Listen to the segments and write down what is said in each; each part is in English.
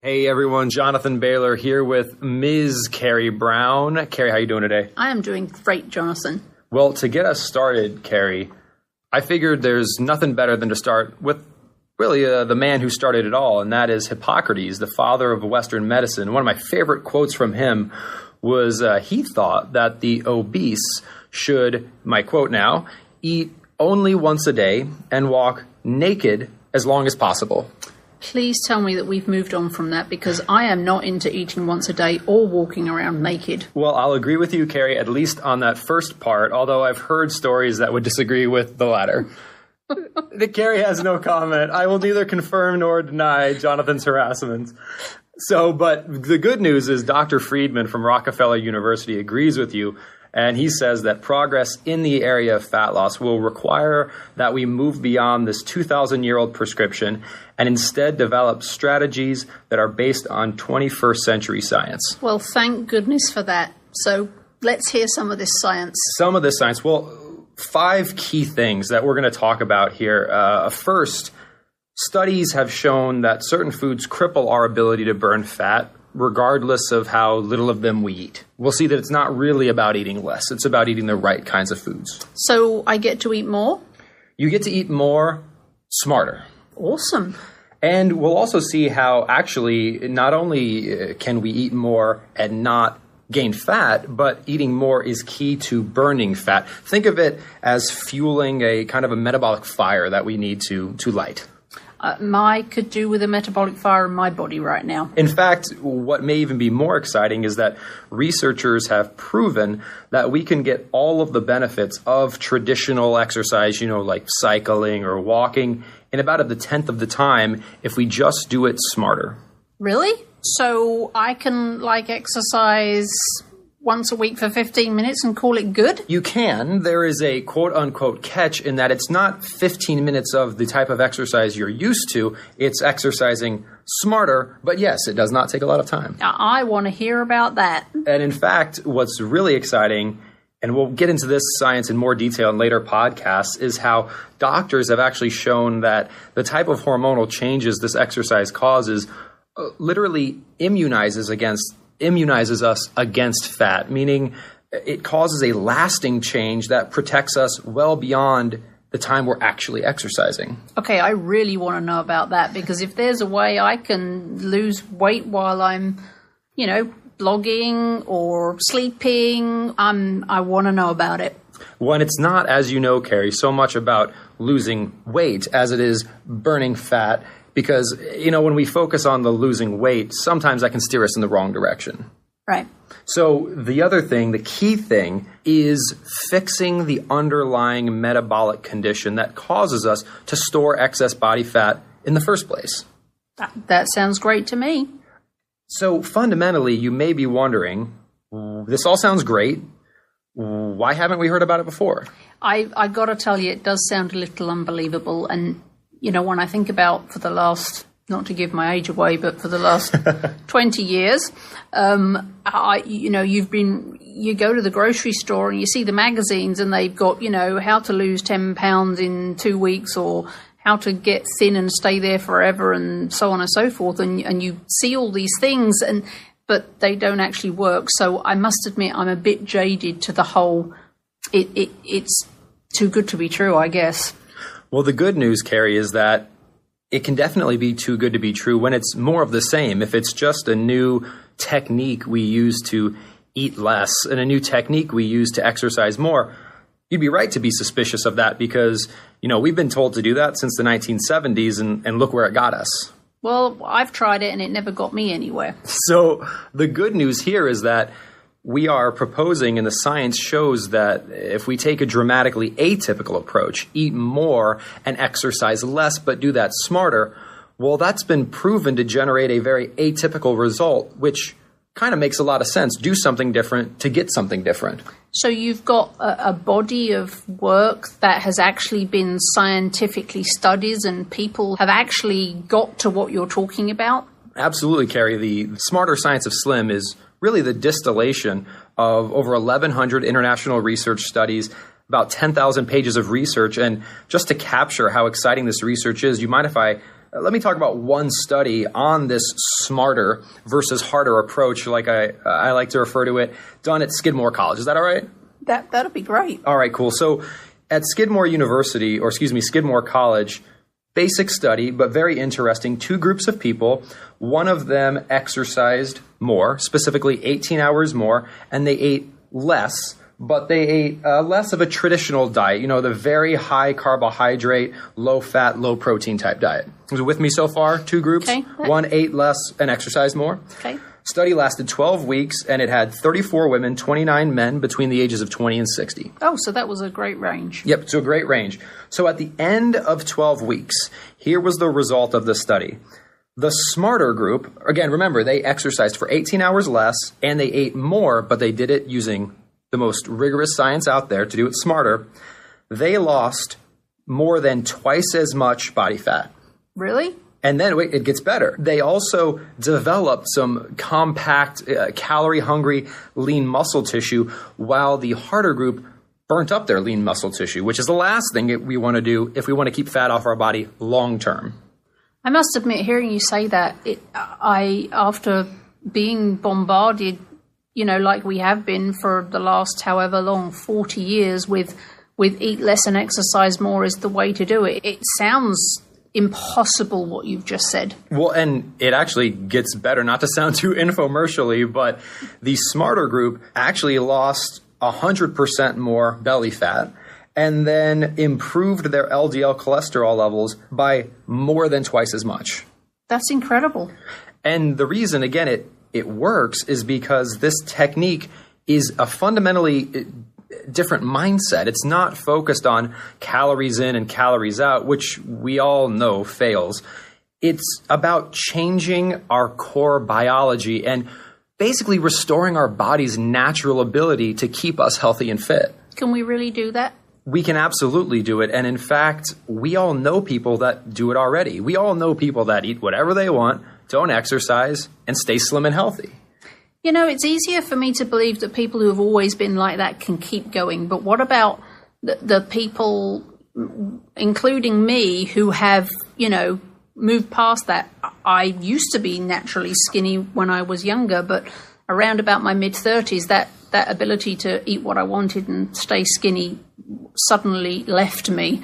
Hey everyone, Jonathan Baylor here with Ms. Carrie Brown. Carrie, how you doing today? I am doing great, Jonathan. Well, to get us started, Carrie, I figured there's nothing better than to start with really the man who started it all, and that is Hippocrates, the father of Western medicine. One of my favorite quotes from him was he thought that the obese should, my quote now, eat only once a day and walk naked as long as possible. Please tell me that we've moved on from that, because I am not into eating once a day or walking around naked. Well, I'll agree with you, Carrie, at least on that first part, although I've heard stories that would disagree with the latter. Carrie has no comment. I will neither confirm nor deny Jonathan's harassment. But the good news is Dr. Friedman from Rockefeller University agrees with you, and he says that progress in the area of fat loss will require that we move beyond this 2,000-year-old prescription and instead develop strategies that are based on 21st century science. Well, thank goodness for that. So let's hear some of this science. Some of this science. Well, 5 key things that we're going to talk about here. First, studies have shown that certain foods cripple our ability to burn fat, regardless of how little of them we eat. We'll see that it's not really about eating less. It's about eating the right kinds of foods. So I get to eat more? You get to eat more, smarter. Awesome. And we'll also see how actually not only can we eat more and not gain fat, but eating more is key to burning fat. Think of it as fueling a kind of a metabolic fire that we need to light. I could do with a metabolic fire in my body right now. In fact, what may even be more exciting is that researchers have proven that we can get all of the benefits of traditional exercise, like cycling or walking, in about a tenth of the time if we just do it smarter. Really? So I can exercise once a week for 15 minutes and call it good? You can. There is a quote-unquote catch in that it's not 15 minutes of the type of exercise you're used to. It's exercising smarter, but yes, it does not take a lot of time. I want to hear about that. And in fact, what's really exciting, and we'll get into this science in more detail in later podcasts, is how doctors have actually shown that the type of hormonal changes this exercise causes literally immunizes us against fat, meaning it causes a lasting change that protects us well beyond the time we're actually exercising. Okay, I really want to know about that, because if there's a way I can lose weight while I'm, blogging or sleeping, I want to know about it. When it's not, as you know, Carrie, so much about losing weight as it is burning fat, because, when we focus on the losing weight, sometimes that can steer us in the wrong direction. Right. So the key thing is fixing the underlying metabolic condition that causes us to store excess body fat in the first place. That sounds great to me. So fundamentally, you may be wondering, this all sounds great. Why haven't we heard about it before? I got to tell you, it does sound a little unbelievable. And when I think about for the last, not to give my age away, but for the last 20 years, you go to the grocery store and you see the magazines and they've got, how to lose 10 pounds in 2 weeks, or how to get thin and stay there forever, and so on and so forth. And you see all these things, but they don't actually work. So I must admit, I'm a bit jaded to the whole, it's too good to be true, I guess. Well, the good news, Carrie, is that it can definitely be too good to be true when it's more of the same. If it's just a new technique we use to eat less and a new technique we use to exercise more, you'd be right to be suspicious of that, because, we've been told to do that since the 1970s, and look where it got us. Well, I've tried it and it never got me anywhere. So the good news here is that we are proposing, and the science shows, that if we take a dramatically atypical approach, eat more and exercise less, but do that smarter, well, that's been proven to generate a very atypical result, which kind of makes a lot of sense. Do something different to get something different. So you've got a body of work that has actually been scientifically studied, and people have actually got to what you're talking about? Absolutely, Carrie. The smarter science of slim is really the distillation of over 1,100 international research studies, about 10,000 pages of research. And just to capture how exciting this research is, you mind if I let me talk about one study on this smarter versus harder approach, like I like to refer to it, done at Skidmore College. Is that all right? That'd be great. All right, cool. So at Skidmore College, basic study, but very interesting. 2 groups of people. One of them exercised more, specifically 18 hours more, and they ate less, but they ate less of a traditional diet, the very high carbohydrate, low fat, low protein type diet. Was it with me so far? 2 groups. Okay. One ate less and exercised more. Okay. Study lasted 12 weeks, and it had 34 women, 29 men between the ages of 20 and 60. Oh, so that was a great range. Yep, so a great range. So at the end of 12 weeks, here was the result of the study. The smarter group, again, remember, they exercised for 18 hours less, and they ate more, but they did it using the most rigorous science out there to do it smarter. They lost more than twice as much body fat. Really? And then, wait, it gets better. They also developed some compact, calorie-hungry, lean muscle tissue, while the harder group burnt up their lean muscle tissue, which is the last thing we want to do if we want to keep fat off our body long-term. I must admit, hearing you say that, after being bombarded, like we have been for the last however long, 40 years, with eat less and exercise more is the way to do it. It sounds impossible what you've just said. Well, and it actually gets better, not to sound too infomercially, but the smarter group actually lost 100% more belly fat and then improved their LDL cholesterol levels by more than twice as much. That's incredible. And the reason, again, it works is because this technique is a fundamentally different mindset. It's not focused on calories in and calories out, which we all know fails. It's about changing our core biology and basically restoring our body's natural ability to keep us healthy and fit. Can we really do that? We can absolutely do it. And in fact, we all know people that do it already. We all know people that eat whatever they want, don't exercise, and stay slim and healthy. It's easier for me to believe that people who have always been like that can keep going. But what about the people, including me, who have, moved past that? I used to be naturally skinny when I was younger, but around about my mid-30s, that ability to eat what I wanted and stay skinny suddenly left me.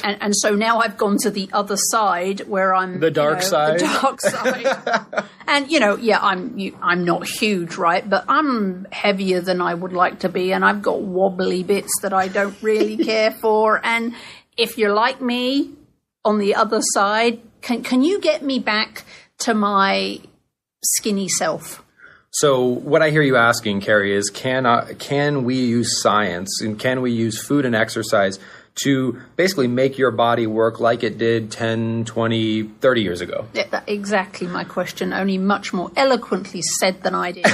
And so now I've gone to the other side where I'm the dark side. The dark side. And I'm not huge, right? But I'm heavier than I would like to be, and I've got wobbly bits that I don't really care for. And if you're like me on the other side, can you get me back to my skinny self? So what I hear you asking, Carrie, is can we use science and can we use food and exercise to basically make your body work like it did 10, 20, 30 years ago? Yeah, that's exactly my question, only much more eloquently said than I did.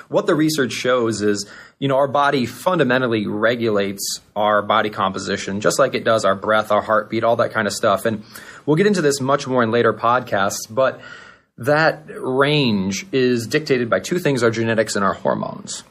What the research shows is, our body fundamentally regulates our body composition, just like it does our breath, our heartbeat, all that kind of stuff. And we'll get into this much more in later podcasts, but that range is dictated by 2 things: our genetics and our hormones.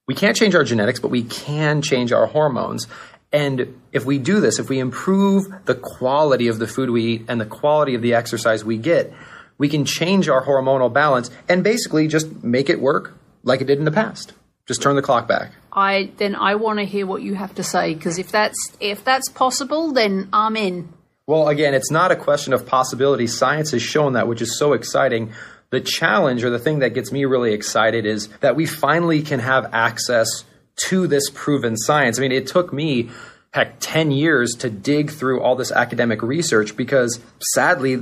We can't change our genetics, but we can change our hormones. And if we do this, if we improve the quality of the food we eat and the quality of the exercise we get, we can change our hormonal balance and basically just make it work like it did in the past. Just turn the clock back. I want to hear what you have to say, because if that's possible, then I'm in. Well, again, it's not a question of possibility. Science has shown that, which is so exciting. The challenge, or the thing that gets me really excited, is that we finally can have access to this proven science. I mean, it took me, 10 years to dig through all this academic research, because sadly,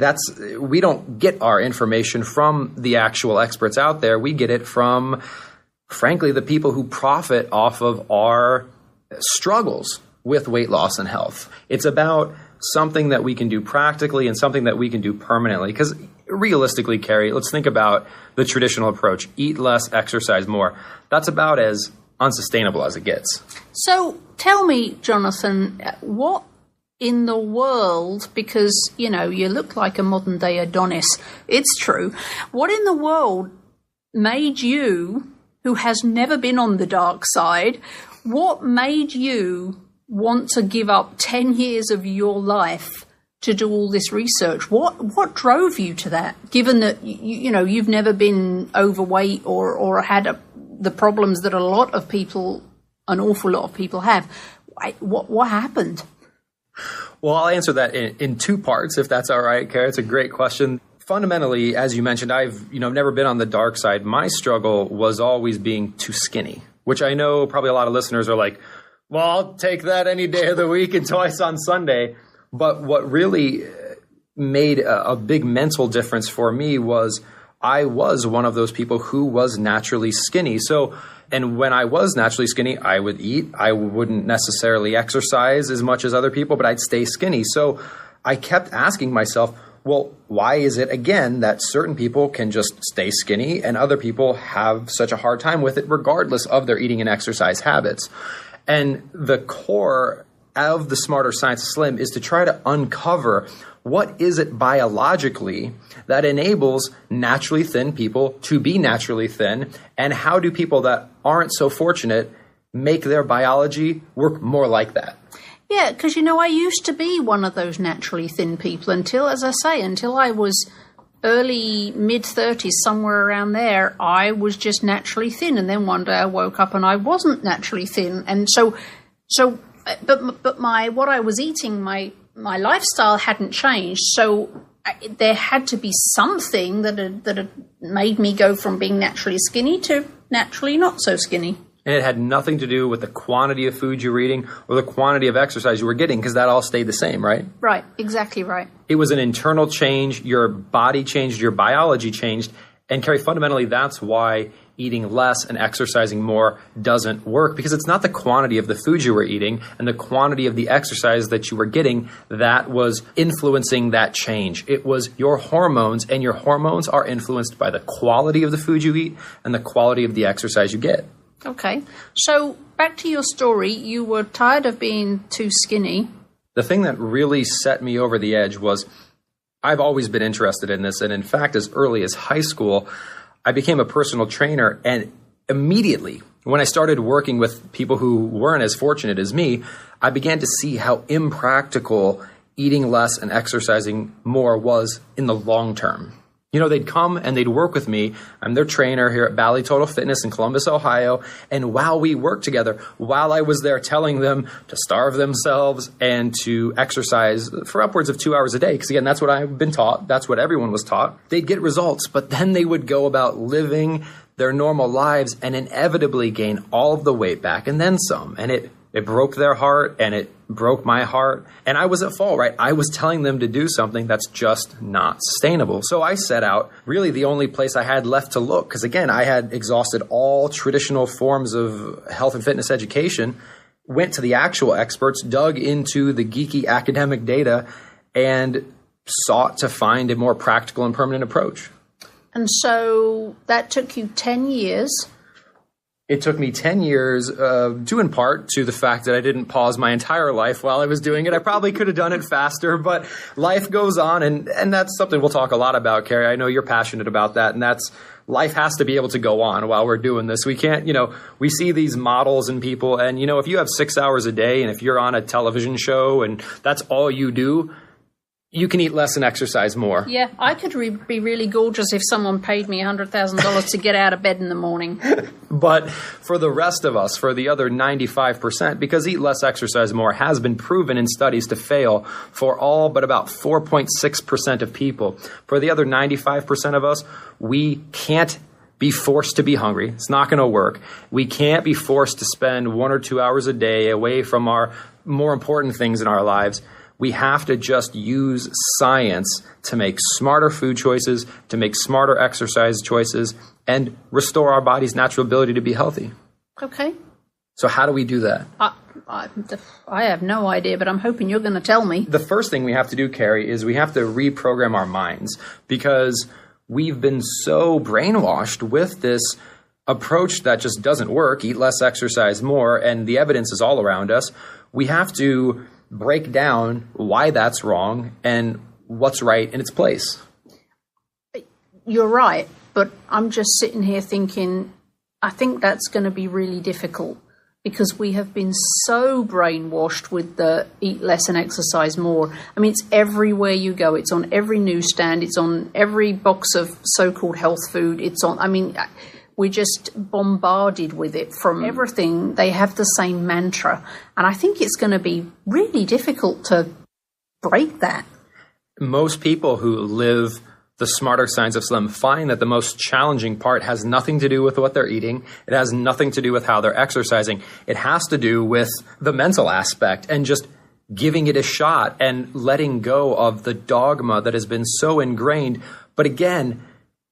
we don't get our information from the actual experts out there. We get it from, frankly, the people who profit off of our struggles with weight loss and health. It's about something that we can do practically and something that we can do permanently. Because realistically, Carrie, let's think about the traditional approach: eat less, exercise more. That's about as unsustainable as it gets. So tell me, Jonathan, what in the world, because, you look like a modern day Adonis, it's true, what in the world made you, who has never been on the dark side, what made you want to give up 10 years of your life to do all this research? What drove you to that, given that you've never been overweight or had the problems that an awful lot of people have? What happened? Well, I'll answer that in two parts, if that's all right, Carrie. It's a great question. Fundamentally, as you mentioned, I've never been on the dark side. My struggle was always being too skinny, which I know probably a lot of listeners are like, well, I'll take that any day of the week and twice on Sunday. But what really made a big mental difference for me was I was one of those people who was naturally skinny. And when I was naturally skinny, I would eat. I wouldn't necessarily exercise as much as other people, but I'd stay skinny. So I kept asking myself, well, why is it, again, that certain people can just stay skinny and other people have such a hard time with it, regardless of their eating and exercise habits? And the core of the Smarter Science of Slim is to try to uncover what is it biologically that enables naturally thin people to be naturally thin, and how do people that aren't so fortunate make their biology work more like that? Yeah, because, I used to be one of those naturally thin people until I was early, mid-30s, somewhere around there. I was just naturally thin. And then one day I woke up and I wasn't naturally thin. And but what I was eating, my lifestyle hadn't changed. So there had to be something that had made me go from being naturally skinny to naturally not so skinny. And it had nothing to do with the quantity of food you were eating or the quantity of exercise you were getting, because that all stayed the same, right? Right, exactly right. It was an internal change. Your body changed, your biology changed. And Carrie, fundamentally, that's why eating less and exercising more doesn't work, because it's not the quantity of the food you were eating and the quantity of the exercise that you were getting that was influencing that change. It was your hormones, and your hormones are influenced by the quality of the food you eat and the quality of the exercise you get. Okay. So back to your story, you were tired of being too skinny. The thing that really set me over the edge was I've always been interested in this. And in fact, as early as high school, I became a personal trainer. And immediately when I started working with people who weren't as fortunate as me, I began to see how impractical eating less and exercising more was in the long term. They'd come and they'd work with me. I'm their trainer here at Valley Total Fitness in Columbus, Ohio. And while we worked together, while I was there telling them to starve themselves and to exercise for upwards of 2 hours a day, because again, that's what I've been taught. That's what everyone was taught. They'd get results, but then they would go about living their normal lives and inevitably gain all of the weight back and then some. And it broke their heart and it broke my heart. And I was at fault, right? I was telling them to do something that's just not sustainable. So I set out really the only place I had left to look, because again, I had exhausted all traditional forms of health and fitness education, went to the actual experts, dug into the geeky academic data, and sought to find a more practical and permanent approach. And so that took you 10 years. It took me 10 years, due in part to the fact that I didn't pause my entire life while I was doing it. I probably could have done it faster, but life goes on, and that's something we'll talk a lot about, Carrie. I know you're passionate about that, and that's life has to be able to go on while we're doing this. We can't, we see these models and people, and, if you have 6 hours a day and if you're on a television show and that's all you do, you can eat less and exercise more. Yeah, I could be really gorgeous if someone paid me $100,000 to get out of bed in the morning. But for the rest of us, for the other 95%, because eat less, exercise more has been proven in studies to fail for all but about 4.6% of people. For the other 95% of us, we can't be forced to be hungry. It's not going to work. We can't be forced to spend 1 or 2 hours a day away from our more important things in our lives. We have to just use science to make smarter food choices, to make smarter exercise choices, and restore our body's natural ability to be healthy. Okay. So how do we do that? I have no idea, but I'm hoping you're going to tell me. The first thing we have to do, Carrie, is we have to reprogram our minds, because we've been so brainwashed with this approach that just doesn't work. Eat less, exercise more, and the evidence is all around us. We have to break down why that's wrong and what's right in its place. You're right, but I'm just sitting here thinking, I think that's going to be really difficult. because we have been so brainwashed with the eat less and exercise more. I mean, it's everywhere you go. It's on every newsstand. It's on every box of so-called health food. We're just bombarded with it from everything. They have the same mantra. And I think it's going to be really difficult to break that. Most people who live the smarter science of slim find that the most challenging part has nothing to do with what they're eating. It has nothing to do with how they're exercising. It has to do with the mental aspect and just giving it a shot and letting go of the dogma that has been so ingrained. But again,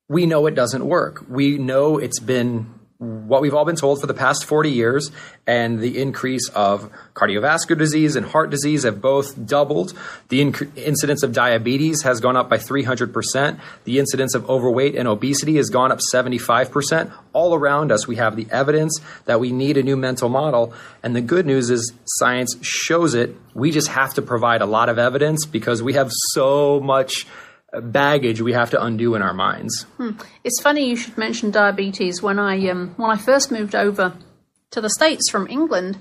we know it doesn't work. We know it's been what we've all been told for the past 40 years, and the increase of cardiovascular disease and heart disease have both doubled. The incidence of diabetes has gone up by 300%. The incidence of overweight and obesity has gone up 75%. All around us, we have the evidence that we need a new mental model. And the good news is science shows it. We just have to provide a lot of evidence because we have so much baggage we have to undo in our minds. It's funny you should mention diabetes. When I first moved over to the States from England,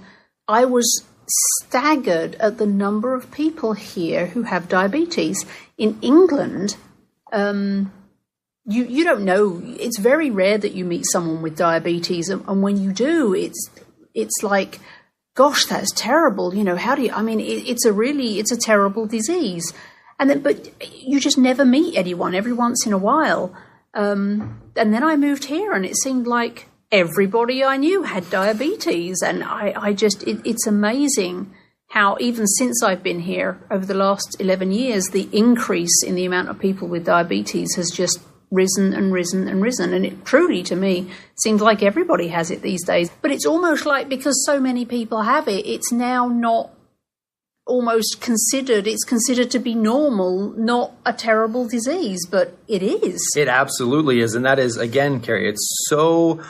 I was staggered at the number of people here who have diabetes. In England, you don't know. It's very rare that you meet someone with diabetes, and when you do, it's like, gosh, that's terrible. You know, how do you? I mean, it's a terrible disease. But you just never meet anyone every once in a while. And then I moved here and it seemed like everybody I knew had diabetes. And it's amazing how even since I've been here over the last 11 years, the increase in the amount of people with diabetes has just risen and risen and risen. And it truly, to me, seems like everybody has it these days. But it's almost like because so many people have it, it's now not almost considered to be normal, not a terrible disease, but it is. It absolutely is. And that is, again, Carrie, it's so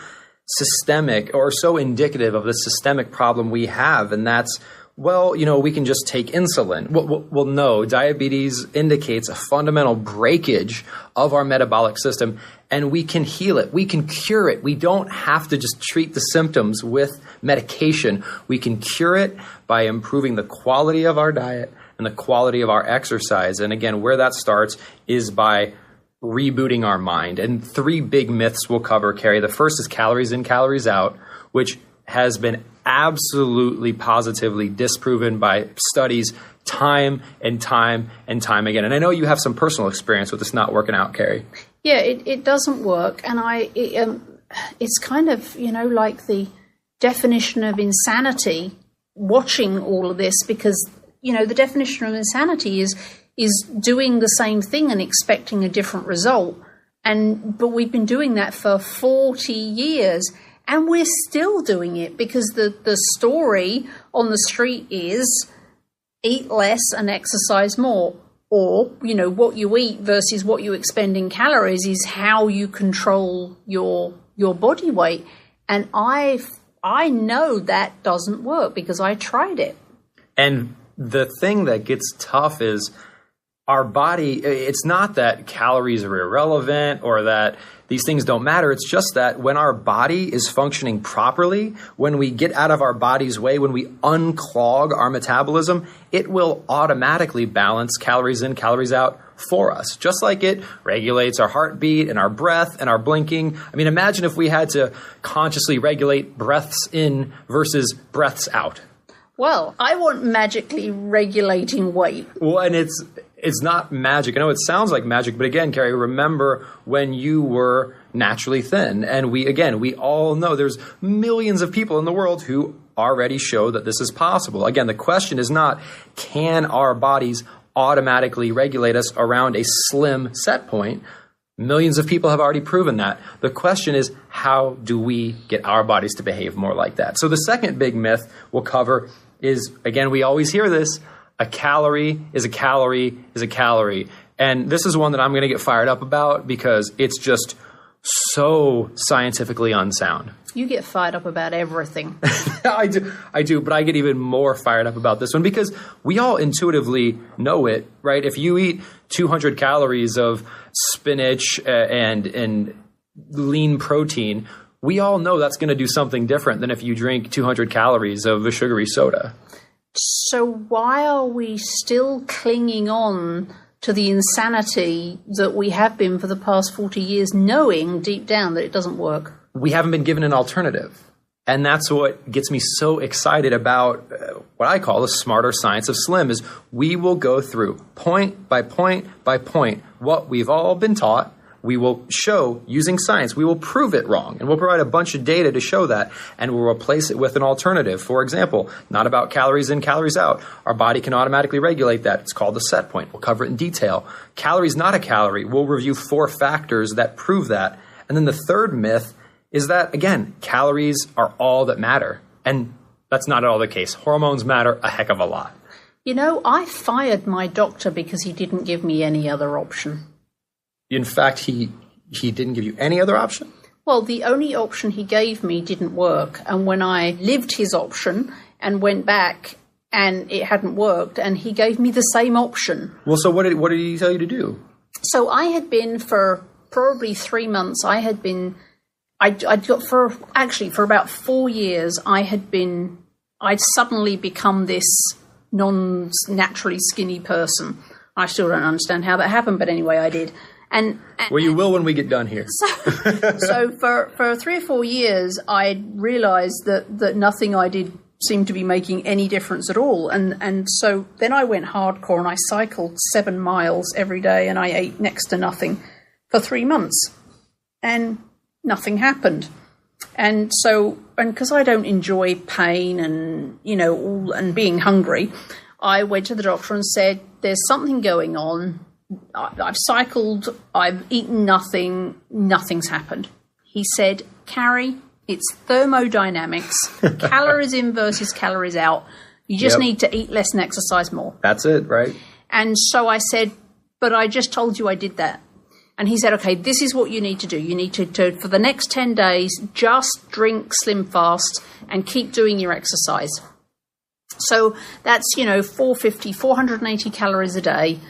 systemic or so indicative of the systemic problem we have. And that's, well, you know, we can just take insulin. Well, no, diabetes indicates a fundamental breakage of our metabolic system, and we can heal it. We can cure it. We don't have to just treat the symptoms with medication. We can cure it by improving the quality of our diet and the quality of our exercise. And again, where that starts is by rebooting our mind. And 3 big myths we'll cover, Carrie. The first is calories in, calories out, which has been absolutely positively disproven by studies time and time and time again. And I know you have some personal experience with this not working out, Carrie. Yeah, it doesn't work. And it's kind of, you know, like the definition of insanity watching all of this, because, you know, the definition of insanity is doing the same thing and expecting a different result. But we've been doing that for 40 years. And we're still doing it because the story on the street is eat less and exercise more. Or, you know, what you eat versus what you expend in calories is how you control your body weight. And I know that doesn't work because I tried it. And the thing that gets tough is our body, it's not that calories are irrelevant or that these things don't matter. It's just that when our body is functioning properly, when we get out of our body's way, when we unclog our metabolism, it will automatically balance calories in, calories out for us, just like it regulates our heartbeat and our breath and our blinking. I mean, imagine if we had to consciously regulate breaths in versus breaths out. Well, I want magically regulating weight. Well, and it's not magic. I know it sounds like magic, but again, Carrie, remember when you were naturally thin. And we all know there's millions of people in the world who already show that this is possible. Again, the question is not, can our bodies automatically regulate us around a slim set point? Millions of people have already proven that. The question is, how do we get our bodies to behave more like that? So the second big myth we'll cover is, again, we always hear this, a calorie is a calorie is a calorie. And this is one that I'm going to get fired up about because it's just so scientifically unsound. You get fired up about everything. I do, but I get even more fired up about this one because we all intuitively know it, right? If you eat 200 calories of spinach and lean protein, we all know that's going to do something different than if you drink 200 calories of a sugary soda. So why are we still clinging on to the insanity that we have been for the past 40 years, knowing deep down that it doesn't work? We haven't been given an alternative. And that's what gets me so excited about what I call the smarter science of slim, is we will go through point by point by point what we've all been taught. We will show using science, we will prove it wrong, and we'll provide a bunch of data to show that, and we'll replace it with an alternative. For example, not about calories in, calories out. Our body can automatically regulate that. It's called the set point. We'll cover it in detail. Calories not a calorie. We'll review 4 factors that prove that. And then the third myth is that, again, calories are all that matter. And that's not at all the case. Hormones matter a heck of a lot. You know, I fired my doctor because he didn't give me any other option. In fact, he didn't give you any other option? Well, the only option he gave me didn't work. And when I lived his option and went back and it hadn't worked, and he gave me the same option. Well, so what did he tell you to do? So I had been for probably 3 months, for about 4 years, I'd suddenly become this non-naturally skinny person. I still don't understand how that happened, but anyway, I did. And well, you will when we get done here. So for 3 or 4 years, I realized that nothing I did seemed to be making any difference at all. And so then I went hardcore and I cycled 7 miles every day and I ate next to nothing for 3 months. And nothing happened. And so, and because I don't enjoy pain and, and being hungry, I went to the doctor and said, there's something going on. I've cycled, I've eaten nothing, nothing's happened. He said, Carrie, it's thermodynamics, calories in versus calories out. You just need to eat less and exercise more. That's it, right? And so I said, but I just told you I did that. And he said, okay, this is what you need to do. You need to for the next 10 days, just drink Slim Fast and keep doing your exercise. So that's, 480 calories a day.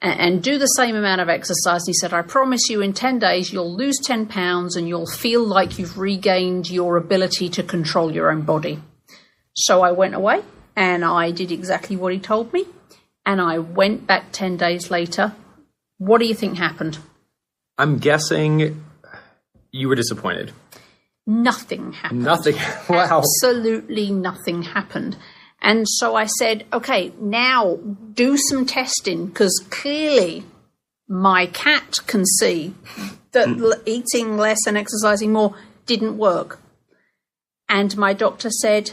And do the same amount of exercise. And he said, I promise you in 10 days, you'll lose 10 pounds and you'll feel like you've regained your ability to control your own body. So I went away and I did exactly what he told me. And I went back 10 days later. What do you think happened? I'm guessing you were disappointed. Nothing happened. Nothing. Wow. Absolutely nothing happened. And so I said, okay, now do some testing, because clearly my cat can see that eating less and exercising more didn't work. And my doctor said,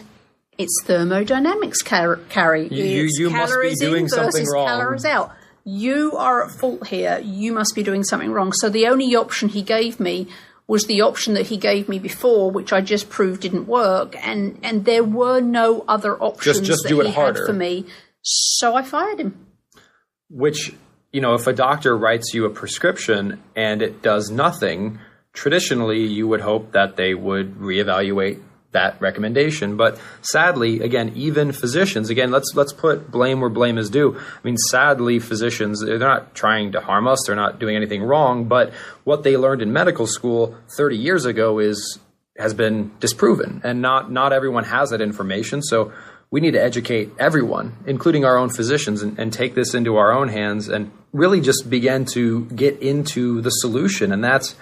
it's thermodynamics, Carrie. You must be doing something wrong. Calories out. You are at fault here. You must be doing something wrong. So the only option he gave me was the option that he gave me before, which I just proved didn't work. And there were no other options just that do it he harder. had for me. So I fired him. Which, if a doctor writes you a prescription and it does nothing, traditionally you would hope that they would reevaluate that recommendation. But sadly, again, even physicians, let's put blame where blame is due. I mean, sadly, physicians, they're not trying to harm us. They're not doing anything wrong. But what they learned in medical school 30 years ago has been disproven. And not everyone has that information. So we need to educate everyone, including our own physicians, and take this into our own hands and really just begin to get into the solution. And that's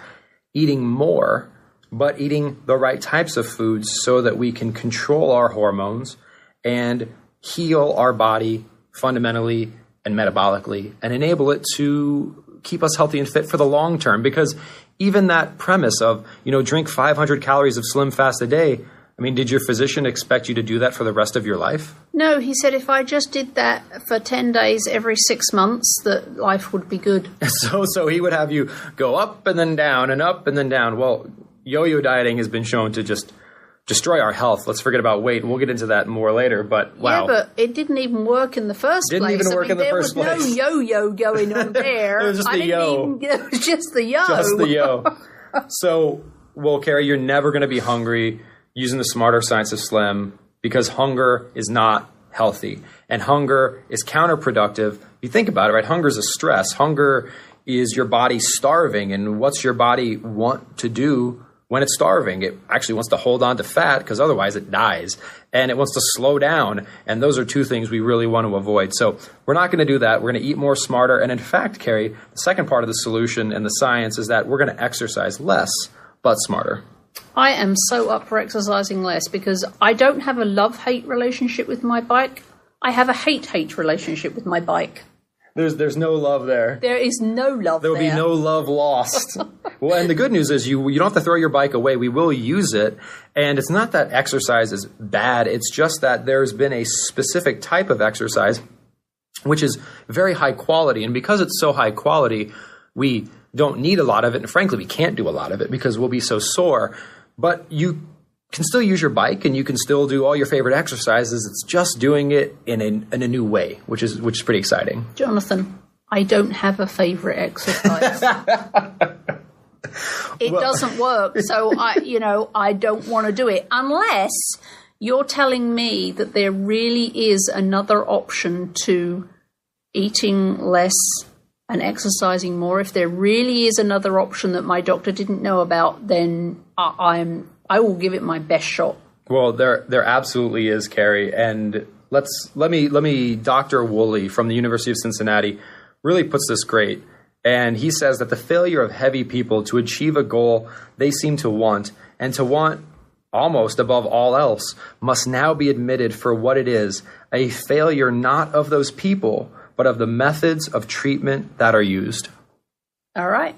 eating more, but eating the right types of foods so that we can control our hormones and heal our body fundamentally and metabolically and enable it to keep us healthy and fit for the long term. Because even that premise of, drink 500 calories of Slim Fast a day, I mean, did your physician expect you to do that for the rest of your life? No, he said if I just did that for 10 days every 6 months, that life would be good. So he would have you go up and then down and up and then down. Well, yo-yo dieting has been shown to just destroy our health. Let's forget about weight. We'll get into that more later, but wow. Yeah, but it didn't even work in the first place. Didn't even work in the first place. There was no yo-yo going on there. It was just the yo. It was just the yo. Just the yo. So, well, Carrie, you're never going to be hungry using the smarter science of Slim, because hunger is not healthy. And hunger is counterproductive. You think about it, right? Hunger is a stress. Hunger is your body starving. And what's your body want to do when it's starving. It actually wants to hold on to fat because otherwise it dies. And it wants to slow down. And those are two things we really want to avoid. So we're not going to do that. We're going to eat more smarter. And in fact, Carrie, the second part of the solution and the science is that we're going to exercise less, but smarter. I am so up for exercising less because I don't have a love-hate relationship with my bike. I have a hate-hate relationship with my bike. There's no love there. There is no love there. There will be no love lost. Well, and the good news is you don't have to throw your bike away. We will use it. And it's not that exercise is bad. It's just that there's been a specific type of exercise which is very high quality. And because it's so high quality, we don't need a lot of it. And frankly, we can't do a lot of it because we'll be so sore. But you can still use your bike and you can still do all your favorite exercises. It's just doing it in a new way, which is pretty exciting. Jonathan, I don't have a favorite exercise. It doesn't work. So I don't want to do it unless you're telling me that there really is another option to eating less and exercising more. If there really is another option that my doctor didn't know about, then I will give it my best shot. Well, there absolutely is, Carrie. And let me Dr. Woolley from the University of Cincinnati really puts this great. And he says that the failure of heavy people to achieve a goal they seem to want, and to want almost above all else, must now be admitted for what it is, a failure not of those people, but of the methods of treatment that are used. All right.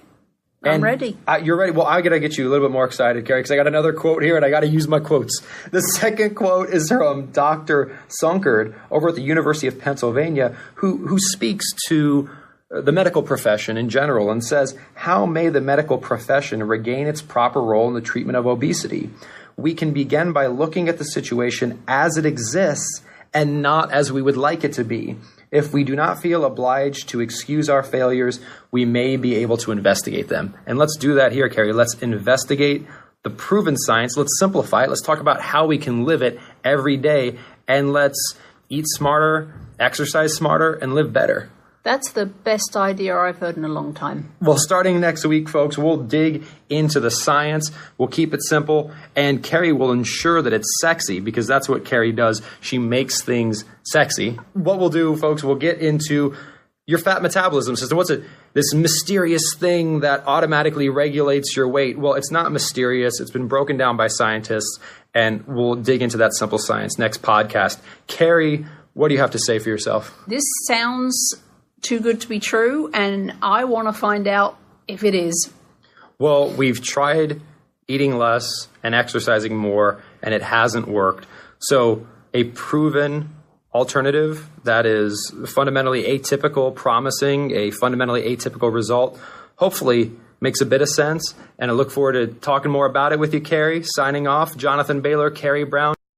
I'm ready. You're ready. Well, I got to get you a little bit more excited, Carrie, because I got another quote here, and I got to use my quotes. The second quote is from Dr. Sunkard over at the University of Pennsylvania, who speaks to the medical profession in general and says, how may the medical profession regain its proper role in the treatment of obesity? We can begin by looking at the situation as it exists and not as we would like it to be. If we do not feel obliged to excuse our failures, we may be able to investigate them. And let's do that here, Carrie. Let's investigate the proven science. Let's simplify it. Let's talk about how we can live it every day. And let's eat smarter, exercise smarter, and live better. That's the best idea I've heard in a long time. Well, starting next week, folks, we'll dig into the science. We'll keep it simple. And Carrie will ensure that it's sexy, because that's what Carrie does. She makes things sexy. What we'll do, folks, we'll get into your fat metabolism system. What's it? This mysterious thing that automatically regulates your weight. Well, it's not mysterious. It's been broken down by scientists. And we'll dig into that simple science next podcast. Carrie, what do you have to say for yourself? This sounds too good to be true, and I want to find out if it is. Well, we've tried eating less and exercising more, and it hasn't worked. So a proven alternative that is fundamentally atypical, promising a fundamentally atypical result, hopefully makes a bit of sense. And I look forward to talking more about it with you, Carrie. Signing off, Jonathan Baylor, Carrie Brown.